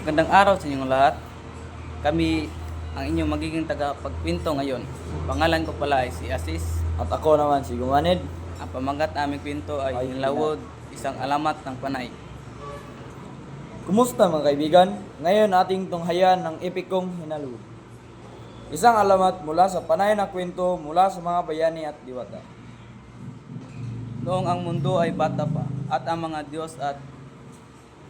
Gandang araw sa inyong lahat. Kami ang inyong magiging tagapagkwento ngayon. Pangalan ko pala ay si Asis. At ako naman si Gumanid. Ang pamagat aming kwento ay Ay, Hinlawod, isang alamat ng panay. Kumusta mga kaibigan? Ngayon ating tunghayan ng epikong Hinalud. Isang alamat mula sa panay na kwento mula sa mga bayani at diwata. Noong ang mundo ay bata pa at ang mga Diyos at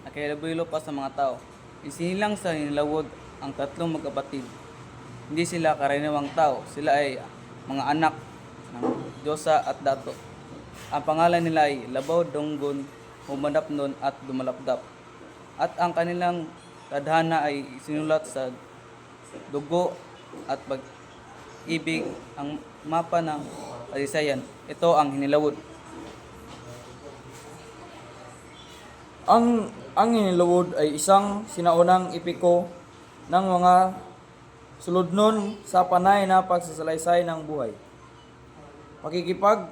nakihalubilo pa sa mga tao, isinilang sa Hinlawod ang tatlong magkapatid. Hindi sila karaniwang tao, sila ay mga anak ng Diyosa at Dato. Ang pangalan nila ay Labaw, Donggon, Humadapnon at Dumalapdap. At ang kanilang tadhana ay sinulat sa dugo at pag-ibig, ang mapa ng kasaysayan. Ito ang Hinilawod. Ang Hinilawod ay isang sinaunang epiko ng mga suludnon sa panay na pagsasalaysay ng buhay, pakikipag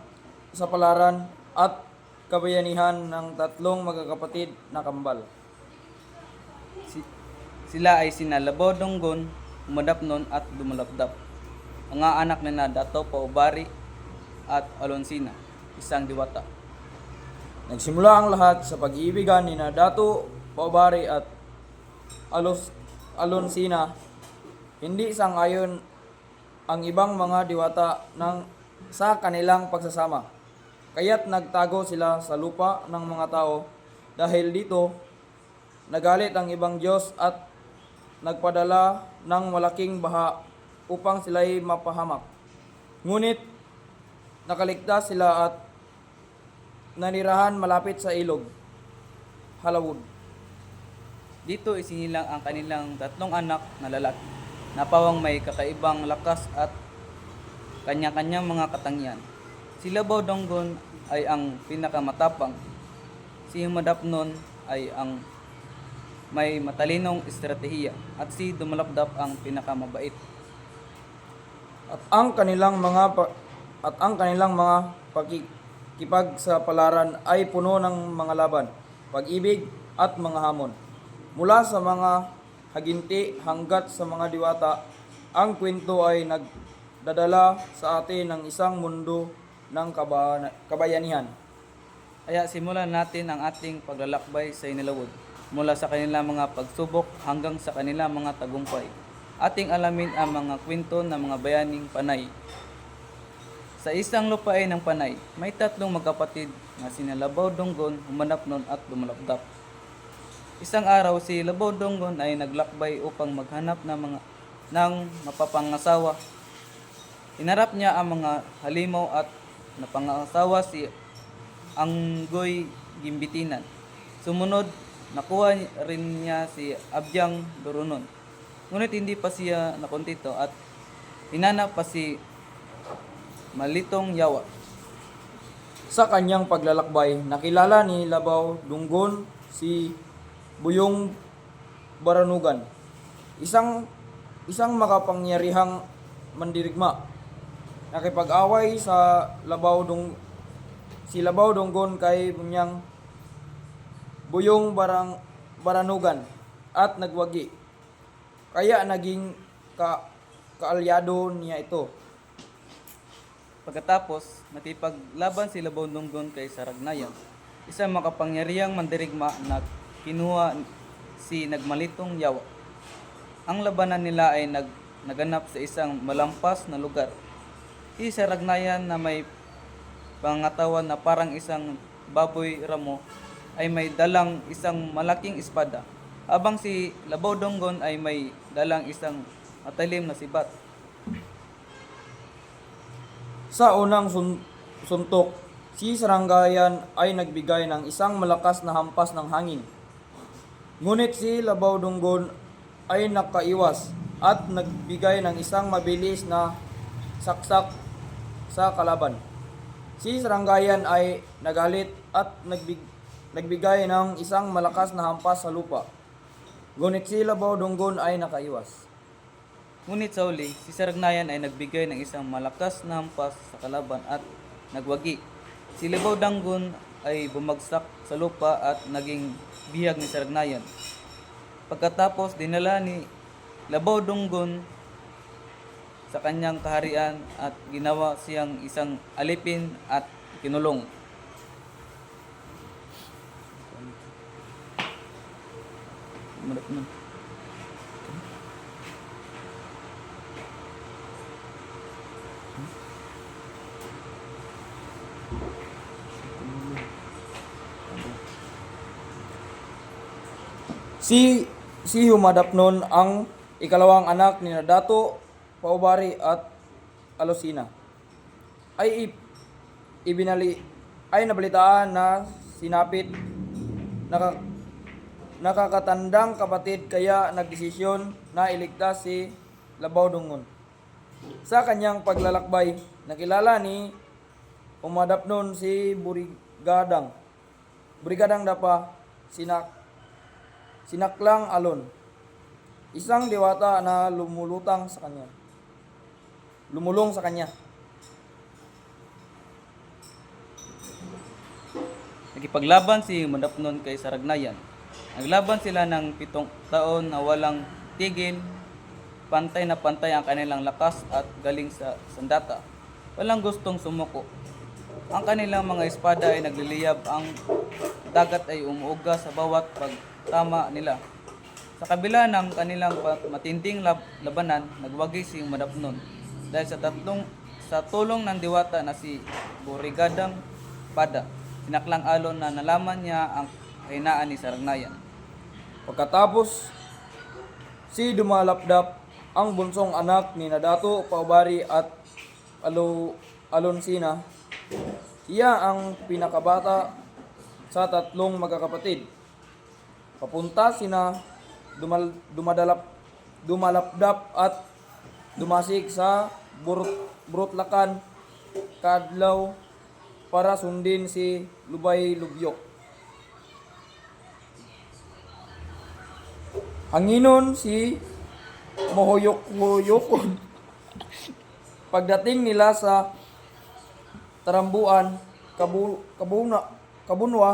sa palaran at kabayanihan ng tatlong magkakapatid na kambal. Sila ay sina Labaw, Donggon, Humadapnon at Dumalapdap. Ang mga anak nila Dato, Paubari at Alonsina, isang diwata. Nagsimula ang lahat sa pag-iibigan ni Dato, Paubari at Alonsina. Hindi sang-ayon ang ibang mga diwata sa kanilang pagsasama. Kaya't nagtago sila sa lupa ng mga tao. Dahil dito, nagalit ang ibang Diyos at nagpadala ng malaking baha upang sila'y mapahamak. Ngunit nakaligtas sila at nanirahan malapit sa ilog, Halawod. Dito isinilang ang kanilang tatlong anak na lalaki, na pawang may kakaibang lakas at kanya-kanyang mga katangian. Si Labaw, Donggon ay ang pinakamatapang. Si Humadapnon ay ang may matalinong estratehiya at si Dumalapdap ang pinakamabait. At ang kanilang mga pakikipag sa palaran ay puno ng mga laban, pag-ibig at mga hamon. Mula sa mga haginti hanggat sa mga diwata, ang kwento ay nagdadala sa atin ng isang mundo ng kabayanihan. Kaya simulan natin ang ating paglalakbay sa Hinilawod mula sa kanilang mga pagsubok hanggang sa kanilang mga tagumpay. Ating alamin ang mga kwento ng mga bayaning panay. Sa isang lupain ng panay, may tatlong magkapatid na sina Labaw, Donggon, Humadapnon at Dumalapdap. Isang araw si Labaw, Donggon ay naglakbay upang maghanap ng mapapangasawa. Hinarap niya ang mga halimaw at napangasawa si Anggoy Gimbitinan. Sumunod, nakuha rin niya si Abyang Durunon. Ngunit hindi pa siya nakontento at hinanap pa si Malitong Yawa. Sa kanyang paglalakbay, nakilala ni Labaw Donggon si Buyong Baranugan, isang makapangyarihang mandirigma. Nakipag-away si Labaw Donggon kay Buyong Baranugan at nagwagi. Kaya naging kaalyado niya ito. Pagkatapos, nakipaglaban si Labaw, Donggon kay Saragnayan, isang makapangyarihang mandirigma na kinuha si Nagmalitong Yawa. Ang labanan nila ay naganap sa isang malampas na lugar. Si Saragnayan na may pangatawan na parang isang baboy ramo ay may dalang isang malaking espada, habang si Labaw, Donggon ay may dalang isang matalim na sibat. Sa unang suntok, si Saranggayan ay nagbigay ng isang malakas na hampas ng hangin. Ngunit si Labaw, Donggon ay nakaiwas at nagbigay ng isang mabilis na saksak sa kalaban. Si Saranggayan ay nagalit at nagbigay ng isang malakas na hampas sa lupa. Ngunit si Labaw, Donggon ay nakaiwas. Ngunit sa uli, si Saragnayan ay nagbigay ng isang malakas na hampas sa kalaban at nagwagi. Si Labaw, Donggon ay bumagsak sa lupa at naging bihag ni Saragnayan. Pagkatapos dinala ni Labaw Dunggon sa kanyang kaharian at ginawa siyang isang alipin at kinulong. Manap man. Si Humadapnon ang ikalawang anak ni Dato, Paubari at Alosina ay ibinali ay nabalitaan na sinapit naka, nakakatandang kapatid kaya nagdesisyon na iligtas si Labaw Dungon. Sa kanyang paglalakbay, nakilala ni Humadapnon si Brigadang Dapa Sinaklang Alon, isang diwata na lumulong sa kanya. Nakipaglaban si Madapnon kay Saragnayan. Naglaban sila ng 7 taon na walang tigil. Pantay na pantay ang kanilang lakas at galing sa sandata. Walang gustong sumuko. Ang kanilang mga espada ay nagliliyab, ang dagat ay umuuga sa bawat pagtama nila. Sa kabila ng kanilang matinding labanan, nagwagi si Madapnon dahil sa tulong ng diwata na si Burigadang Pada. Sinaklang Alon na nalaman niya ang kahinaan ni Saragnayan. Pagkatapos, si Dumalapdap, ang bunsong anak ni Nadato, Paubari at Alonsina, siya ang pinakabata sa 3 magkakapatid. Papunta sina Dumalapdap at Dumasig sa Burutlakan kadlaw para sundin si Lubay Lubyok. Hanginon si Mohuyok-huyokon. Pagdating nila sa Tarambuan, Kabunwa,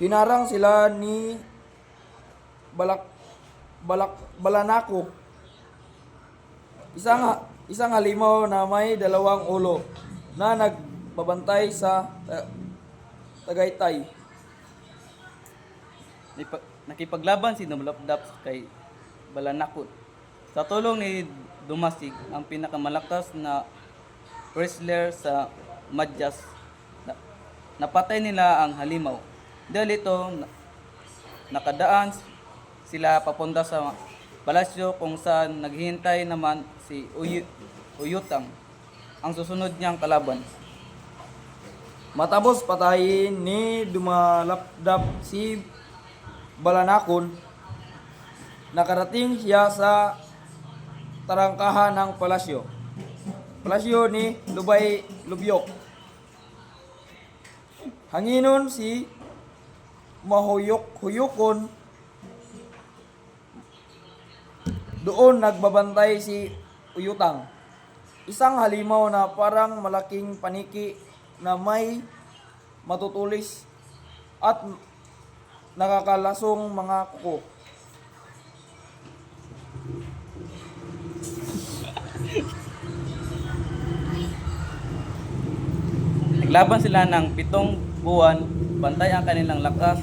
hinarang sila ni Balanako, isang halimaw na may 2 ulo na nagbabantay sa Tagaytay. Nakipaglaban si Dumalapdap kay Balanakot. Sa tulong ni Dumasig, ang pinakamalakas na wrestler sa Madyas, napatay nila ang halimaw. Dahil ito, nakadaan sila papunta sa palasyo kung saan naghihintay naman si Uyutang, ang susunod niyang kalaban. Matapos patayin ni Dumalapdap si Balanakon, nakarating siya sa tarangkahan ng palasyo ni Lubay Lubyok. Hanginon si Mahuyok-huyokon. Doon nagbabantay si Uyutang, isang halimaw na parang malaking paniki na may matutulis at nakakalasong mga kuko. Naglaban sila ng 7 buwan, bantay ang kanilang lakas.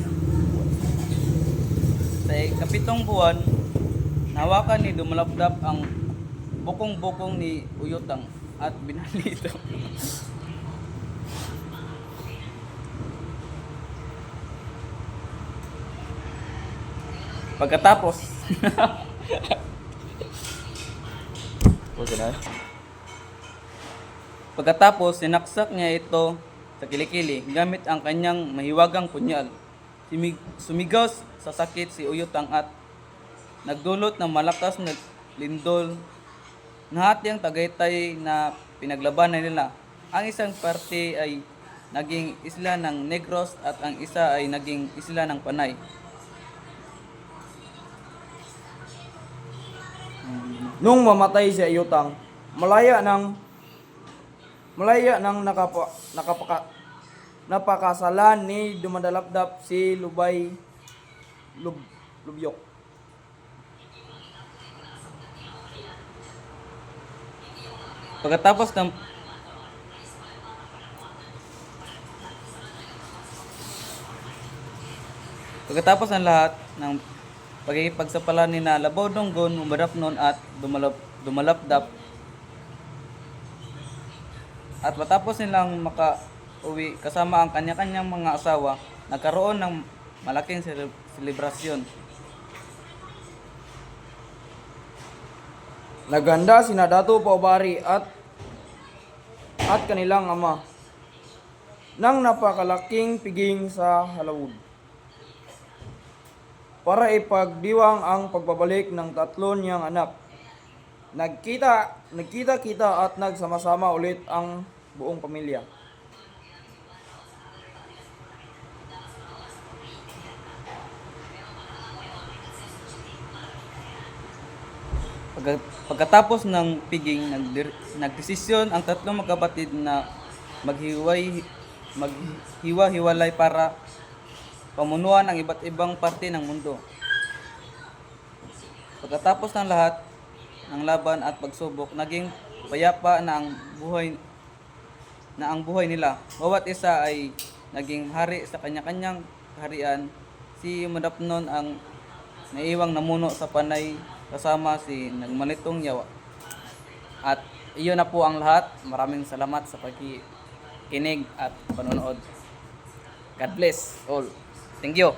Sa ika-7 buwan, nahawakan ni Dumalapdap ang bukong-bukong ni Uyutang at binali ito. Pagkatapos, sinaksak niya ito sa kilikili gamit ang kanyang mahiwagang punyal. Sumigaw sa sakit si Uyutang at nagdulot ng malakas na lindol. Nahati ang Tagaytay na pinaglabanan nila. Ang isang parte ay naging isla ng Negros at ang isa ay naging isla ng Panay. Nung mamatay si Uyutang, malaya nang napakasalan ni Dumadalapdap si Lubay lubyok. Pagkatapos ng Pagkatapos ng lahat ng pagkikipagsapalan ni na Labaw Donggon, Umadapnon at Dumalapdap, at matapos nilang makauwi kasama ang kanya-kanyang mga asawa, nagkaroon ng malaking selebrasyon. Naganda sina Dato Paubari at kanilang ama ng napakalaking piging sa Halawud para ipagdiwang ang pagbabalik ng tatlo niyang anak. Nagkita-kita at nagsama-sama ulit ang buong pamilya. Pagkatapos ng piging, nagdesisyon ang tatlong magkapatid na maghiwa-hiwalay para pamunuan ang iba't ibang parte ng mundo. Pagkatapos ng lahat ng laban at pagsubok, naging payapa na ang buhay nila. Bawat isa ay naging hari sa kanya-kanyang kaharian. Si Madapnon ang naiwang namuno sa Panay kasama si Nagmalitong Yawa. At iyon na po ang lahat. Maraming salamat sa pagkikinig at panonood. God bless all. Thank you.